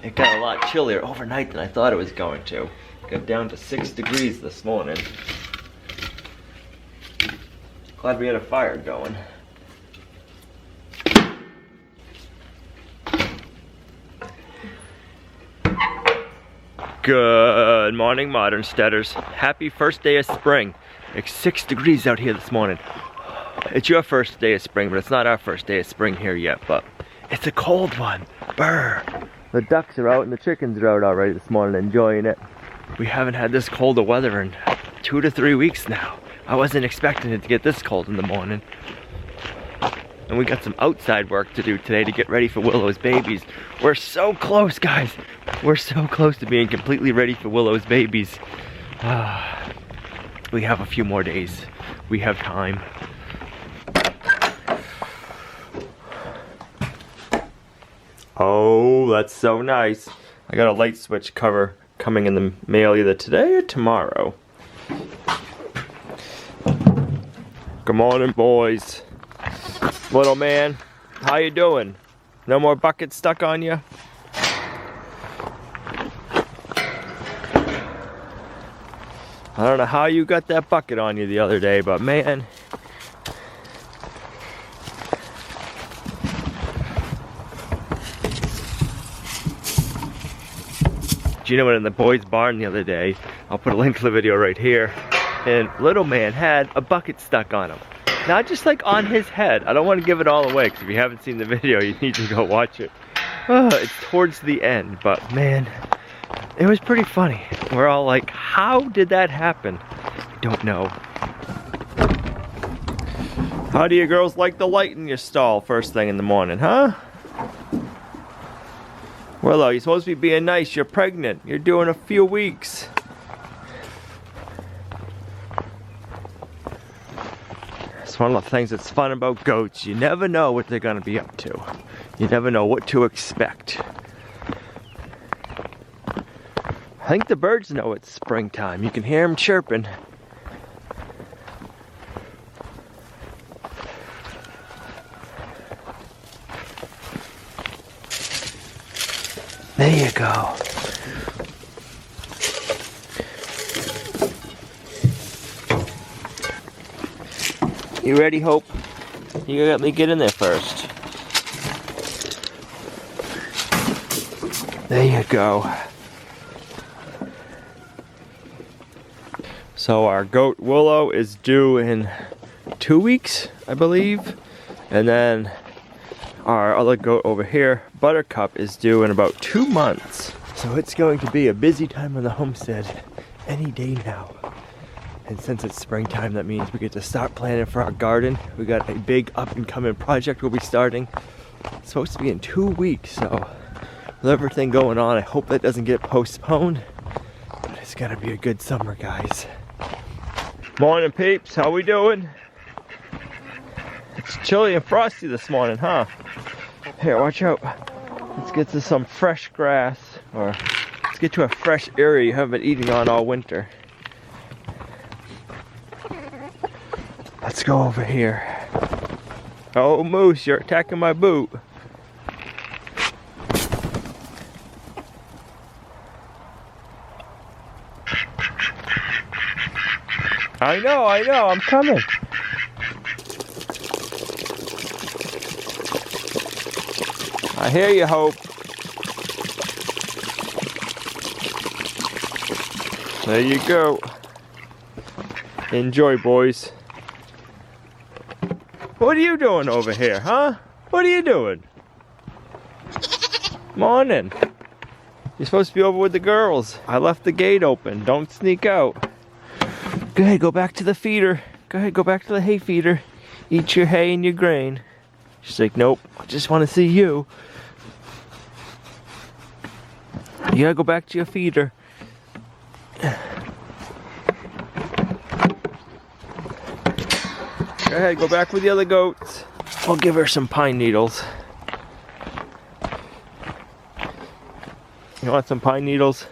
it got a lot chillier overnight than I thought it was going to. Got down to 6 degrees this morning. Glad we had a fire going. Good morning, Modern Steaders. Happy first day of spring. It's 6 degrees out here this morning. It's your first day of spring, but it's not our first day of spring here yet, but it's a cold one. Brr. The ducks are out and the chickens are out already this morning enjoying it. We haven't had this cold of weather in 2 to 3 weeks now. I wasn't expecting it to get this cold in the morning. And we got some outside work to do today to get ready for Willow's babies. We're so close, guys. We're so close to being completely ready for Willow's babies. We have a few more days. We have time. Oh, that's so nice. I got a light switch cover coming in the mail either today or tomorrow. Good morning, boys. Little man, how you doing? No more buckets stuck on you? I don't know how you got that bucket on you the other day, but man. Do you know what, in the boys' barn the other day, I'll put a link to the video right here, and little man had a bucket stuck on him. Not just like on his head. I don't want to give it all away, because if you haven't seen the video, you need to go watch it. It's towards the end, but man, it was pretty funny. We're all like, how did that happen? I don't know. How do you girls like the light in your stall first thing in the morning, huh? Willow, you're supposed to be being nice. You're pregnant. You're doing a few weeks. It's one of the things that's fun about goats. You never know what they're going to be up to. You never know what to expect. I think the birds know it's springtime. You can hear them chirping. There you go. You ready, Hope? You got me get in there first. There you go. So our goat Willow is due in 2 weeks, I believe. And then our other goat over here, Buttercup, is due in about 2 months. So it's going to be a busy time on the homestead any day now. And since it's springtime, that means we get to start planning for our garden. We got a big up and coming project we'll be starting. It's supposed to be in 2 weeks, so with everything going on, I hope that doesn't get postponed. But it's gonna be a good summer, guys. Morning, peeps, how we doing? It's chilly and frosty this morning, huh? Here, watch out. Let's get to some fresh grass, or let's get to a fresh area you haven't been eating on all winter. Let's go over here. Oh, Moose, you're attacking my boot. I know, I'm coming. I hear you, Hope. There you go. Enjoy, boys. What are you doing over here, huh? What are you doing? Morning. You're supposed to be over with the girls. I left the gate open. Don't sneak out. Go ahead, go back to the feeder. Go ahead, go back to the hay feeder. Eat your hay and your grain. She's like, nope, I just want to see you. You gotta go back to your feeder. Go ahead, go back with the other goats. I'll give her some pine needles. You want some pine needles?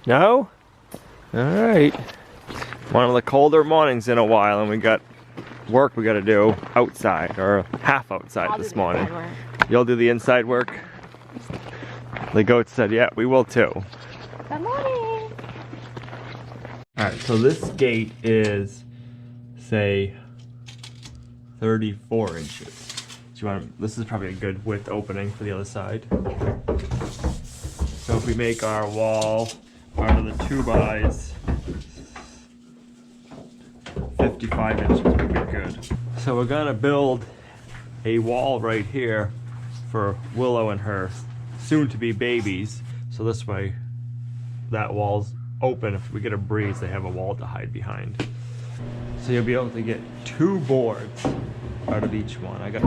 No? Alright. One of the colder mornings in a while, and we got work we gotta do outside, or half outside this morning. You'll do the inside work? The goat said, yeah, we will too. Good morning. Alright, so this gate is, say, 34 inches. So you want, this is probably a good width opening for the other side. So if we make our wall out of the 2x 55 inches would be good. So we're gonna build a wall right here for Willow and her soon-to-be babies. So this way, that wall's open. If we get a breeze, they have a wall to hide behind. So you'll be able to get 2 boards out of each one. I got.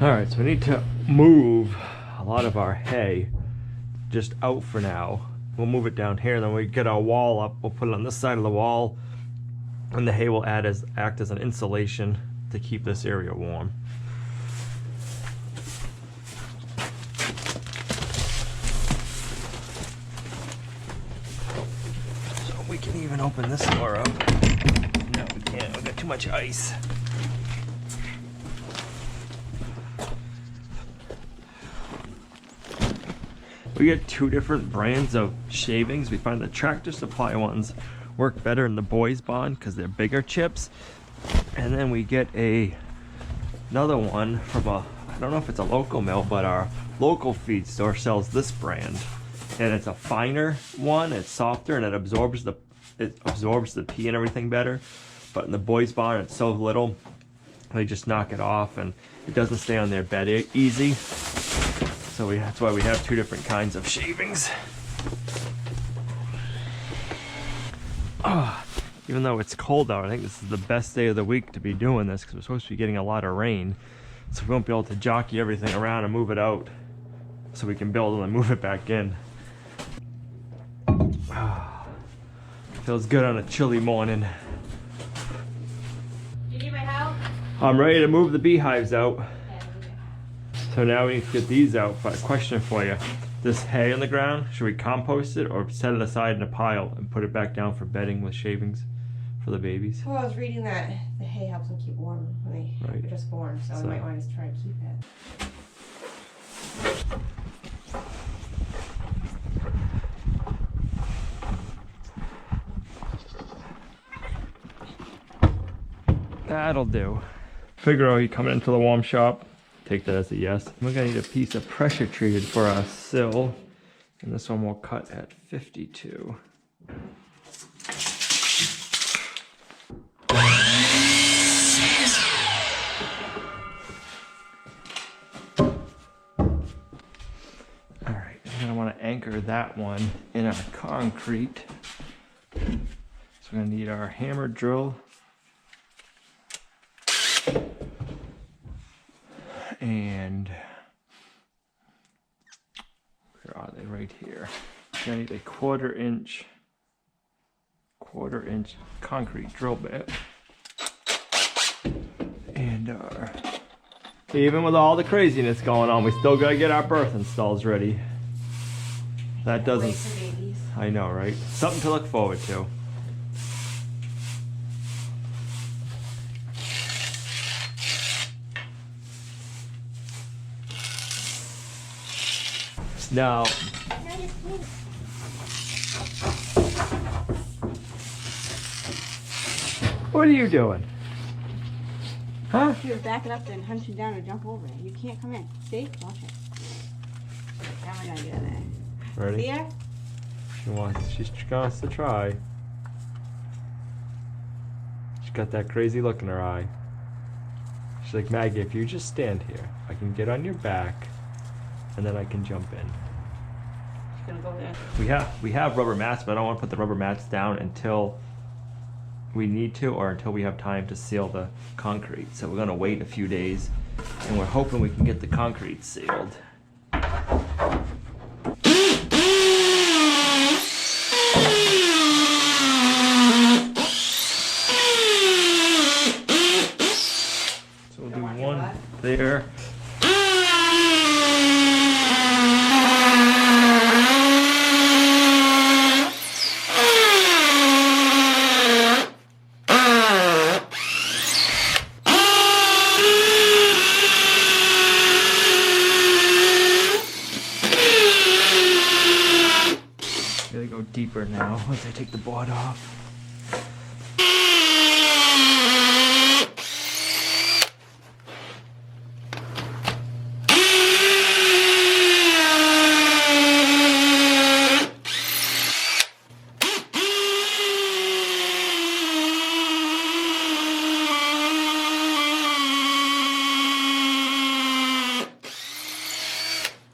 Alright, so we need to move a lot of our hay just out for now. We'll move it down here, and then when we get our wall up, we'll put it on this side of the wall, and the hay will act as an insulation to keep this area warm. So we can even open this door up. No, we can't. We've got too much ice. We get 2 different brands of shavings. We find the Tractor Supply ones work better in the Boys Bond because they're bigger chips. And then we get another one from I don't know if it's a local mill, but our local feed store sells this brand. And it's a finer one, it's softer, and it absorbs the pee and everything better. But in the Boys Bond, it's so little, they just knock it off and it doesn't stay on their bed easy. So that's why we have 2 different kinds of shavings. Even though it's cold out, I think this is the best day of the week to be doing this because we're supposed to be getting a lot of rain. So we won't be able to jockey everything around and move it out so we can build and then move it back in. Feels good on a chilly morning. You need my help? I'm ready to move the beehives out. So now we need to get these out, but a question for you. This hay on the ground, should we compost it or set it aside in a pile and put it back down for bedding with shavings for the babies? Well, I was reading that the hay helps them keep warm when they're just born, so we might want to just try to keep it. That'll do. Figaro, you coming into the warm shop? Take that as a yes. We're gonna need a piece of pressure treated for our sill, and this one we'll cut at 52. Alright, I'm gonna want to anchor that one in our concrete. So we're gonna need our hammer drill. And where are they? Right here. You're gonna need a quarter inch concrete drill bit. And even with all the craziness going on, we still gotta get our birth installs ready. That doesn't. I know, right? Something to look forward to. Now, what are you doing? Huh? He was backing up and hunching down to jump over it. You can't come in. See? Watch it. How am I gonna get in there? Ready? See her? She wants to try. She's got that crazy look in her eye. She's like, Maggie, if you just stand here, I can get on your back and then I can jump in. Gonna go there. We have rubber mats, but I don't want to put the rubber mats down until we need to, or until we have time to seal the concrete. So we're gonna wait a few days, and we're hoping we can get the concrete sealed. So we'll do one there. Gotta go deeper now once I take the board off.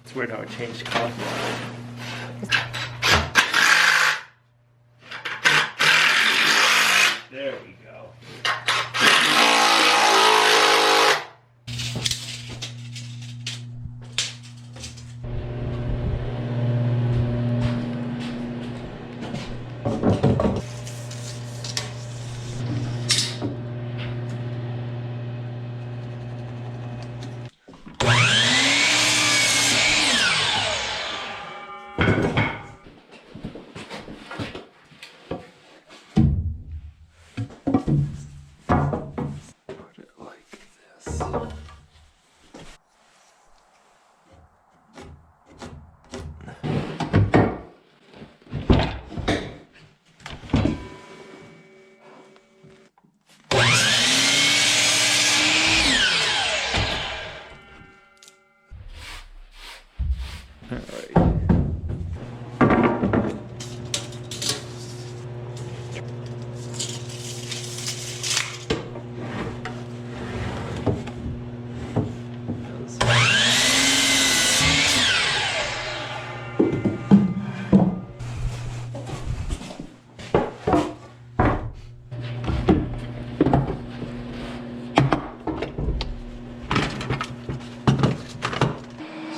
It's weird how it changed color. There we go.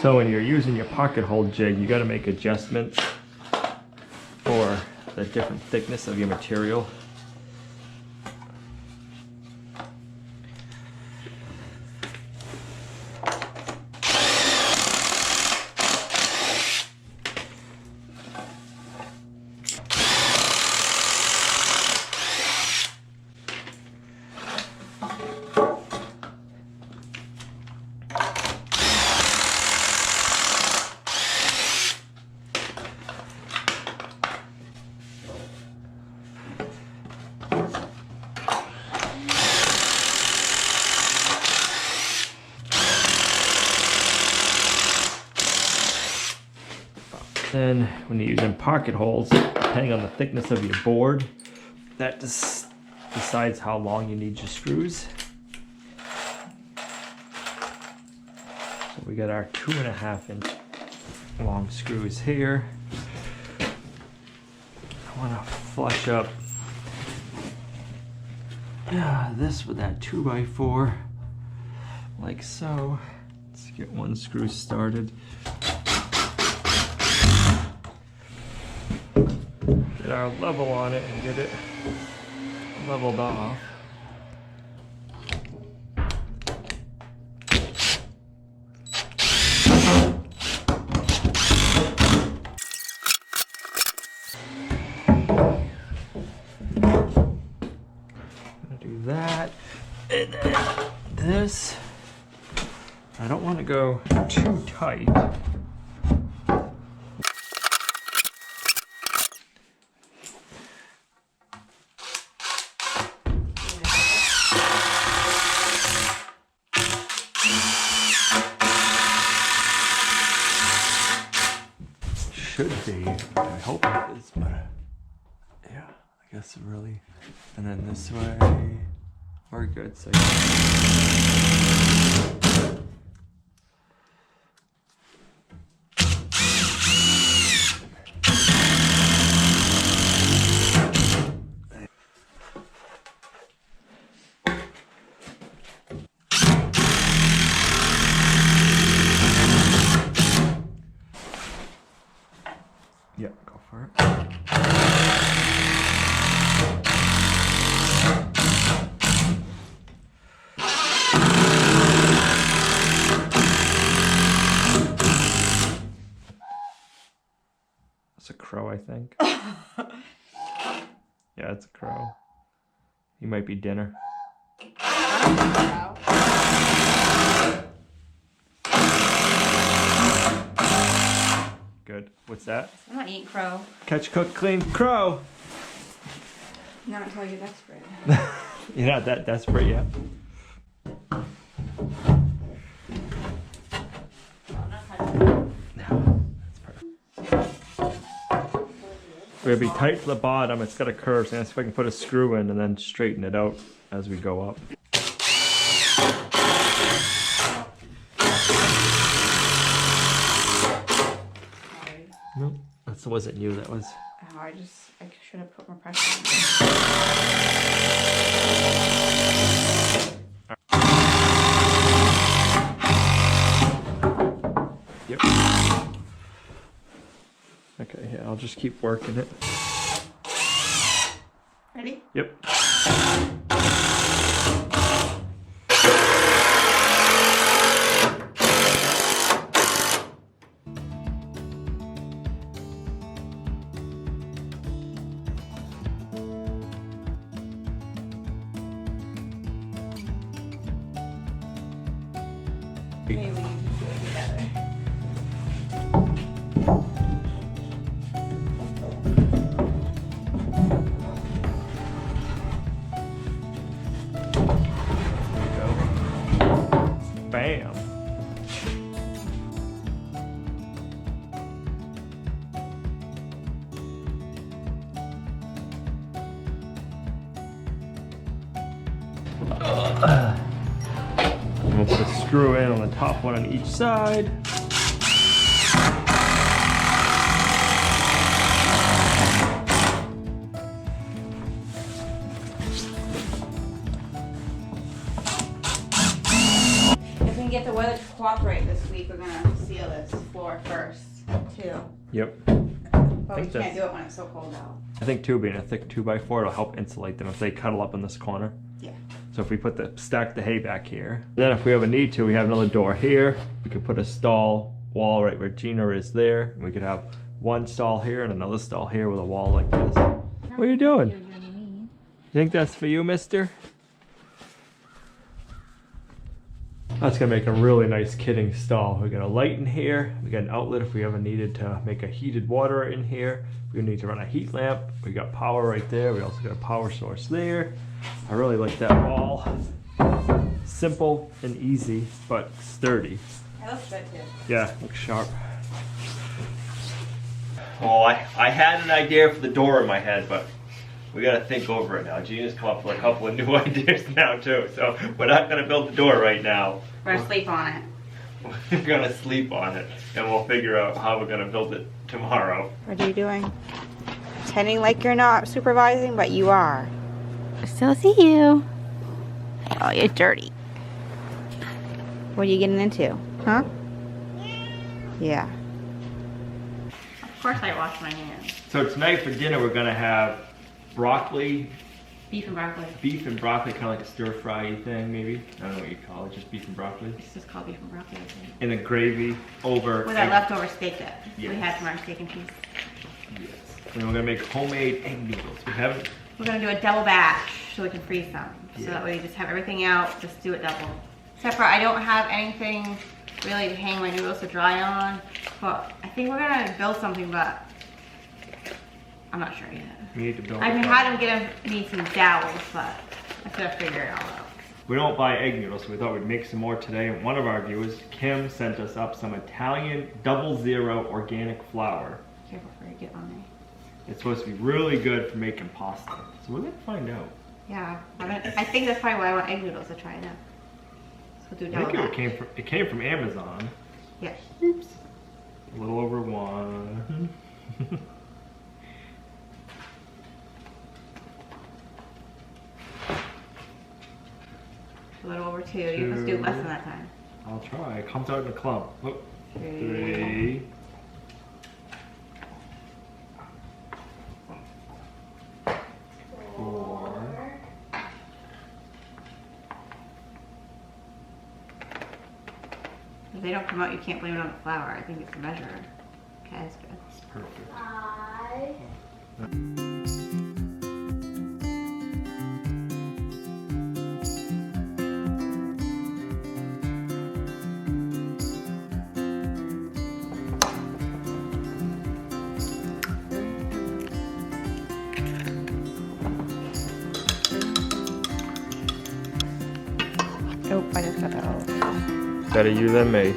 So when you're using your pocket hole jig, you got to make adjustments for the different thickness of your material. Then when you're using pocket holes, depending on the thickness of your board, that decides how long you need your screws. So we got our 2.5 inch long screws here. I want to flush up this with that 2x4 like so. Let's get one screw started. Get our level on it and get it leveled off. Do that, and then this. I don't want to go too tight. Should be. I hope it is, but yeah, I guess really. And then this way, we're good. So for it. That's a crow, I think. Yeah, it's a crow. He might be dinner. Good. What's that? I'm not eating crow. Catch, cook, clean, crow! Not until you're desperate. You're not that desperate yet. No, that's perfect. We're gonna be tight to the bottom. It's got a curve, so I'm gonna see if I can put a screw in and then straighten it out as we go up. Nope, that wasn't you, that was... Oh, I should have put more pressure on. Yep. Okay, yeah, I'll just keep working it. Ready? Yep. Maybe we can do it together. Bam. We'll put a screw in on the top one on each side. If we can get the weather to cooperate this week, we're gonna seal this floor first, too. Yep. But we think can't do it when it's so cold out. I think too, being a thick 2x4, it'll help insulate them if they cuddle up in this corner. Yeah. So if we stack the hay back here, then if we ever need to, we have another door here. We could put a stall wall right where Gina is there. We could have one stall here and another stall here with a wall like this. What are you doing? You think that's for you, mister? That's gonna make a really nice kidding stall. We got a light in here. We got an outlet if we ever needed to make a heated water in here. We need to run a heat lamp. We got power right there. We also got a power source there. I really like that wall. Simple and easy, but sturdy. That looks good too. Yeah, looks sharp. Oh, I had an idea for the door in my head, but we gotta think over it now. Gina's come up with a couple of new ideas now too, so we're not gonna build the door right now. We're gonna sleep on it. We're gonna sleep on it, and we'll figure out how we're gonna build it tomorrow. What are you doing? Pretending like you're not supervising, but you are. I still see you. Oh, you're dirty. What are you getting into? Huh? Yeah. Of course I wash my hands. So tonight for dinner we're gonna have broccoli. Beef and broccoli. Beef and broccoli, kind of like a stir-fry thing maybe. I don't know what you call it, just beef and broccoli. It's just called beef and broccoli, I think. And a gravy over... With our leftover steak that we Yes. had from our steak and cheese. Yes. And we're gonna make homemade egg noodles. We haven't... We're gonna do a double batch so we can freeze some. So Yeah. that way we just have everything out, just do it double. Except for I don't have anything really to hang my noodles to dry on. But I think we're gonna build something, but I'm not sure yet. We need to build I've been it. had them need some dowels, but I gotta figure it all out. We don't buy egg noodles, so we thought we'd make some more today. And one of our viewers, Kim, sent us up some Italian 00 organic flour. Careful before you get on me. It's supposed to be really good for making pasta. So we're gonna find out. Yeah, I think that's probably why I want egg noodles to try it out. So we'll do I double think batch. it came from Amazon. Yeah. Oops. A little over one. A little over two. You must do less than that time. I'll try. It comes out in a clump. Oh, 3. they don't come out, you can't blame it on the flour. I think it's the measure. Okay, that's good. It's perfect. Oh, I just got that all over. Better you than me.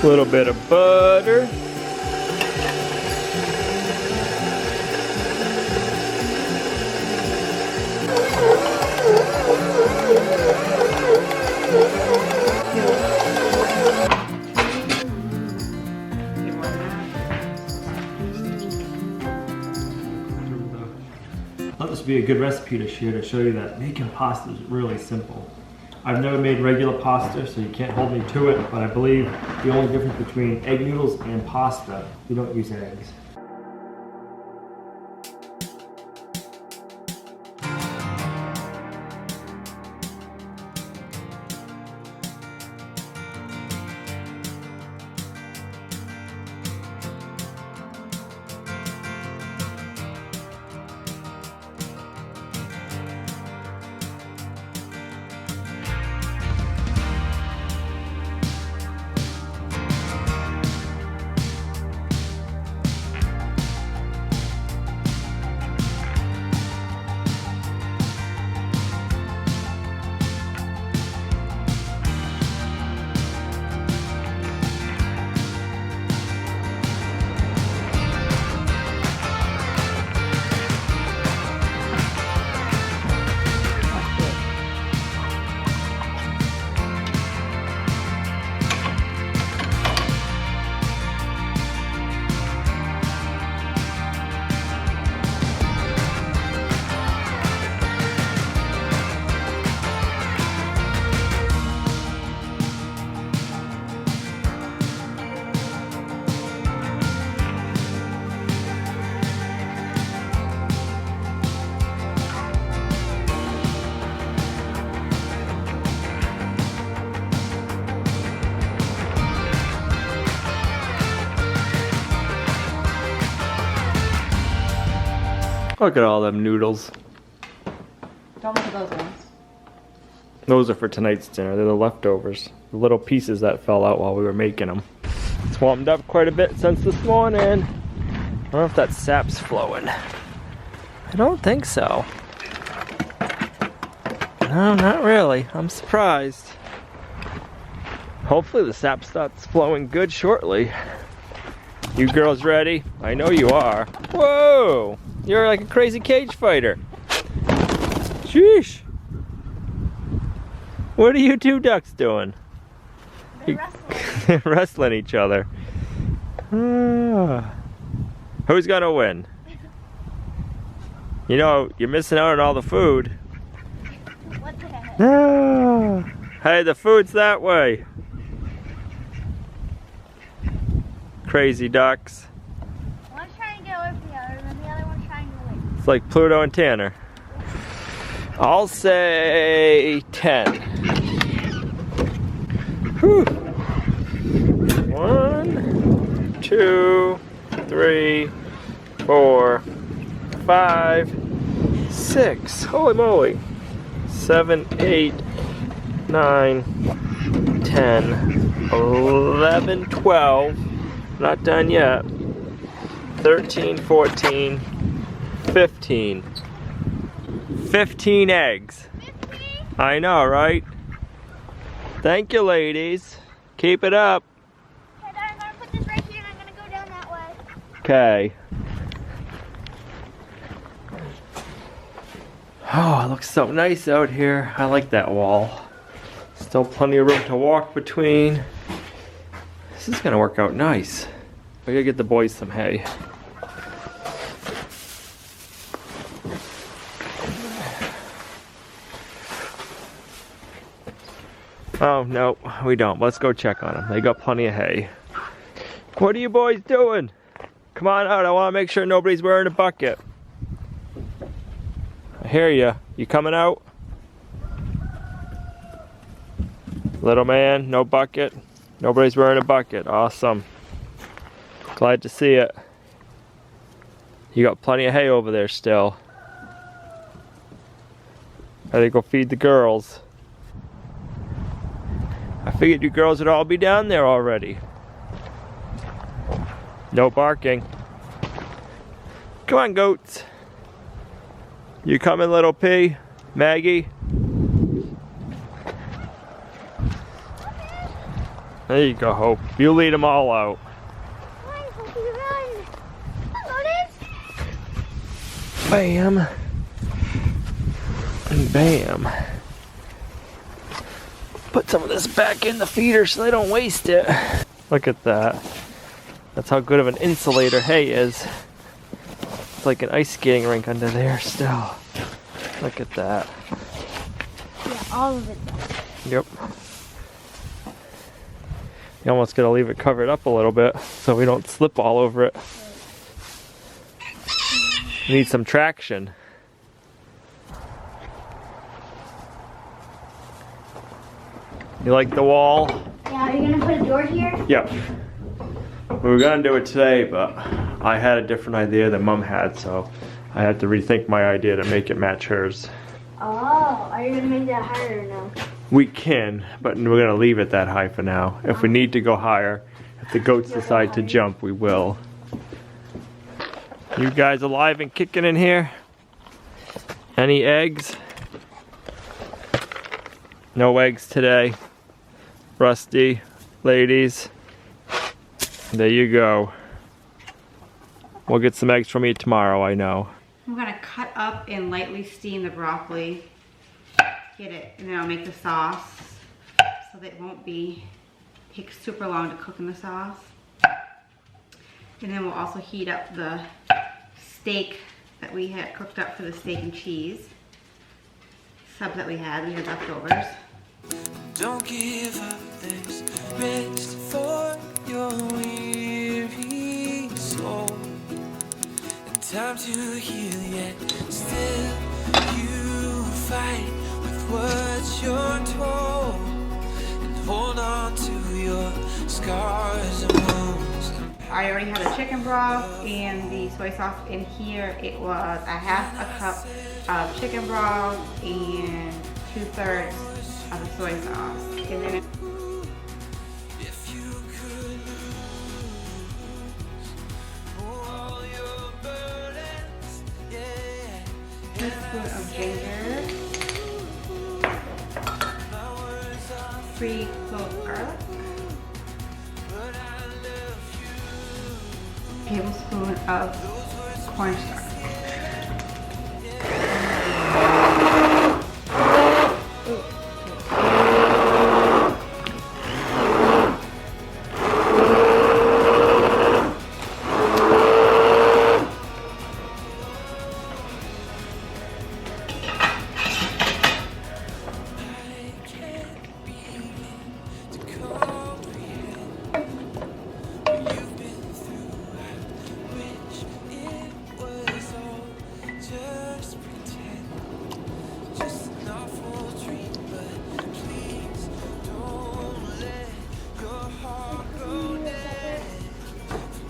A little bit of butter. I thought this would be a good recipe to share to show you that making pasta is really simple. I've never made regular pasta, so you can't hold me to it, but I believe the only difference between egg noodles and pasta, you don't use eggs. Look at all them noodles. Don't look at those ones. Those are for tonight's dinner. They're the leftovers. The little pieces that fell out while we were making them. It's warmed up quite a bit since this morning. I don't know if that sap's flowing. I don't think so. No, not really. I'm surprised. Hopefully the sap starts flowing good shortly. You girls ready? I know you are. Whoa! You're like a crazy cage fighter. Sheesh! What are you two ducks doing? They're wrestling. They're wrestling each other. Who's gonna win? You know, you're missing out on all the food. What the heck? Hey, the food's that way. Crazy ducks. One's trying to get away from the other, and the other one's trying to win. It's like Pluto and Tanner. I'll say 10. Whew. 1, 2, 3, 4, 5, 6. Holy moly. 7, 8, 9, 10, 11, 12. Not done yet. 13, 14, 15. 15 eggs. 15? I know, right? Thank you, ladies. Keep it up. Okay, Dad, I'm gonna put this right here and I'm gonna go down that way. Okay. Oh, it looks so nice out here. I like that wall. Still plenty of room to walk between. This is gonna work out nice. I gotta get the boys some hay. Oh, no, we don't. Let's go check on them. They got plenty of hay. What are you boys doing? Come on out. I want to make sure nobody's wearing a bucket. I hear you. You coming out? Little man, no bucket. Nobody's wearing a bucket. Awesome. Glad to see it. You got plenty of hay over there still. I gotta go feed the girls. I figured you girls would all be down there already. No barking. Come on, goats. You coming, little P? Maggie? There you go, Hope. You lead them all out. Bam. And bam. Put some of this back in the feeder so they don't waste it. Look at that. That's how good of an insulator hay is. It's like an ice skating rink under there still. Look at that. Yeah, all of it. Yep. You almost gotta leave it covered up a little bit so we don't slip all over it. Need some traction. You like the wall? Yeah, are you gonna put a door here? Yep. We were gonna do it today, but I had a different idea than Mom had, so I had to rethink my idea to make it match hers. Oh, are you gonna make that higher now? We can, but we're gonna leave it that high for now. If we need to go higher, if the goats decide to jump, we will. You guys alive and kicking in here? Any eggs? No eggs today. Rusty, ladies. There you go. We'll get some eggs from you tomorrow, I know. I'm gonna cut up and lightly steam the broccoli. Get it, and then I'll make the sauce so that it won't take super long to cook in the sauce. And then we'll also heat up the steak that we had cooked up for the steak and cheese sub that we had leftovers. Don't give up, there's rest for your weary soul, and time to heal, yet still you fight with what you're told, and hold on to your scars and wounds. I already had the chicken broth and the soy sauce in here. It was a half a cup of chicken broth and 2/3 of the soy sauce. And then If you could lose all your burdens, yeah. a teaspoon of ginger, 3 cloves of garlic, tablespoon of cornstarch.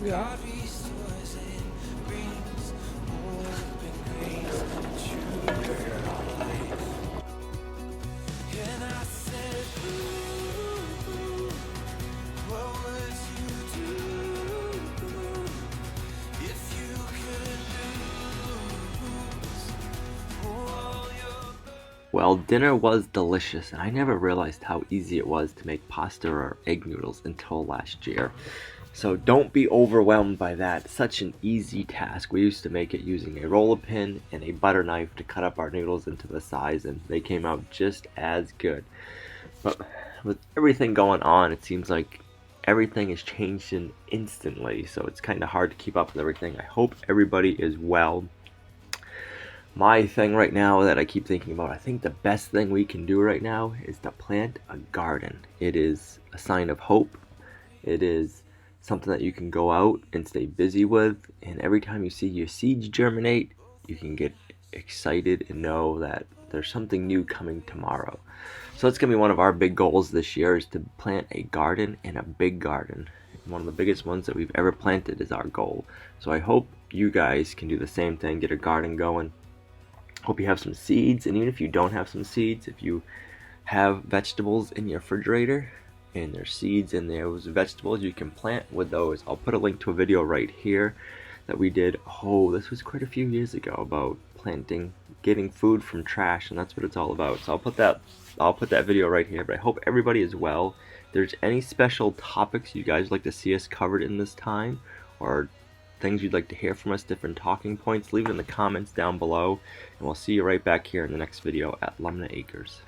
Yeah. Well, dinner was delicious, and I never realized how easy it was to make pasta or egg noodles until last year. So don't be overwhelmed by that. Such an easy task. We used to make it using a roller pin and a butter knife to cut up our noodles into the size, and they came out just as good. But with everything going on, it seems like everything is changing instantly, so it's kind of hard to keep up with everything. I hope everybody is well. My thing right now that I keep thinking about, I think the best thing we can do right now is to plant a garden. It is a sign of hope. It is something that you can go out and stay busy with, and every time you see your seeds germinate, you can get excited and know that there's something new coming tomorrow. So that's gonna be one of our big goals this year, is to plant a garden, and a big garden. One of the biggest ones that we've ever planted is our goal. So I hope you guys can do the same thing, get a garden going. Hope you have some seeds, and even if you don't have some seeds, if you have vegetables in your refrigerator and there's seeds in those vegetables, you can plant with those. I'll put a link to a video right here that we did, this was quite a few years ago, about planting, getting food from trash, and that's what it's all about. So I'll put that video right here. But I hope everybody is well. If there's any special topics you guys like to see us covered in this time, or things you'd like to hear from us, different talking points, leave it in the comments down below, and we'll see you right back here in the next video at Lumnah Acres.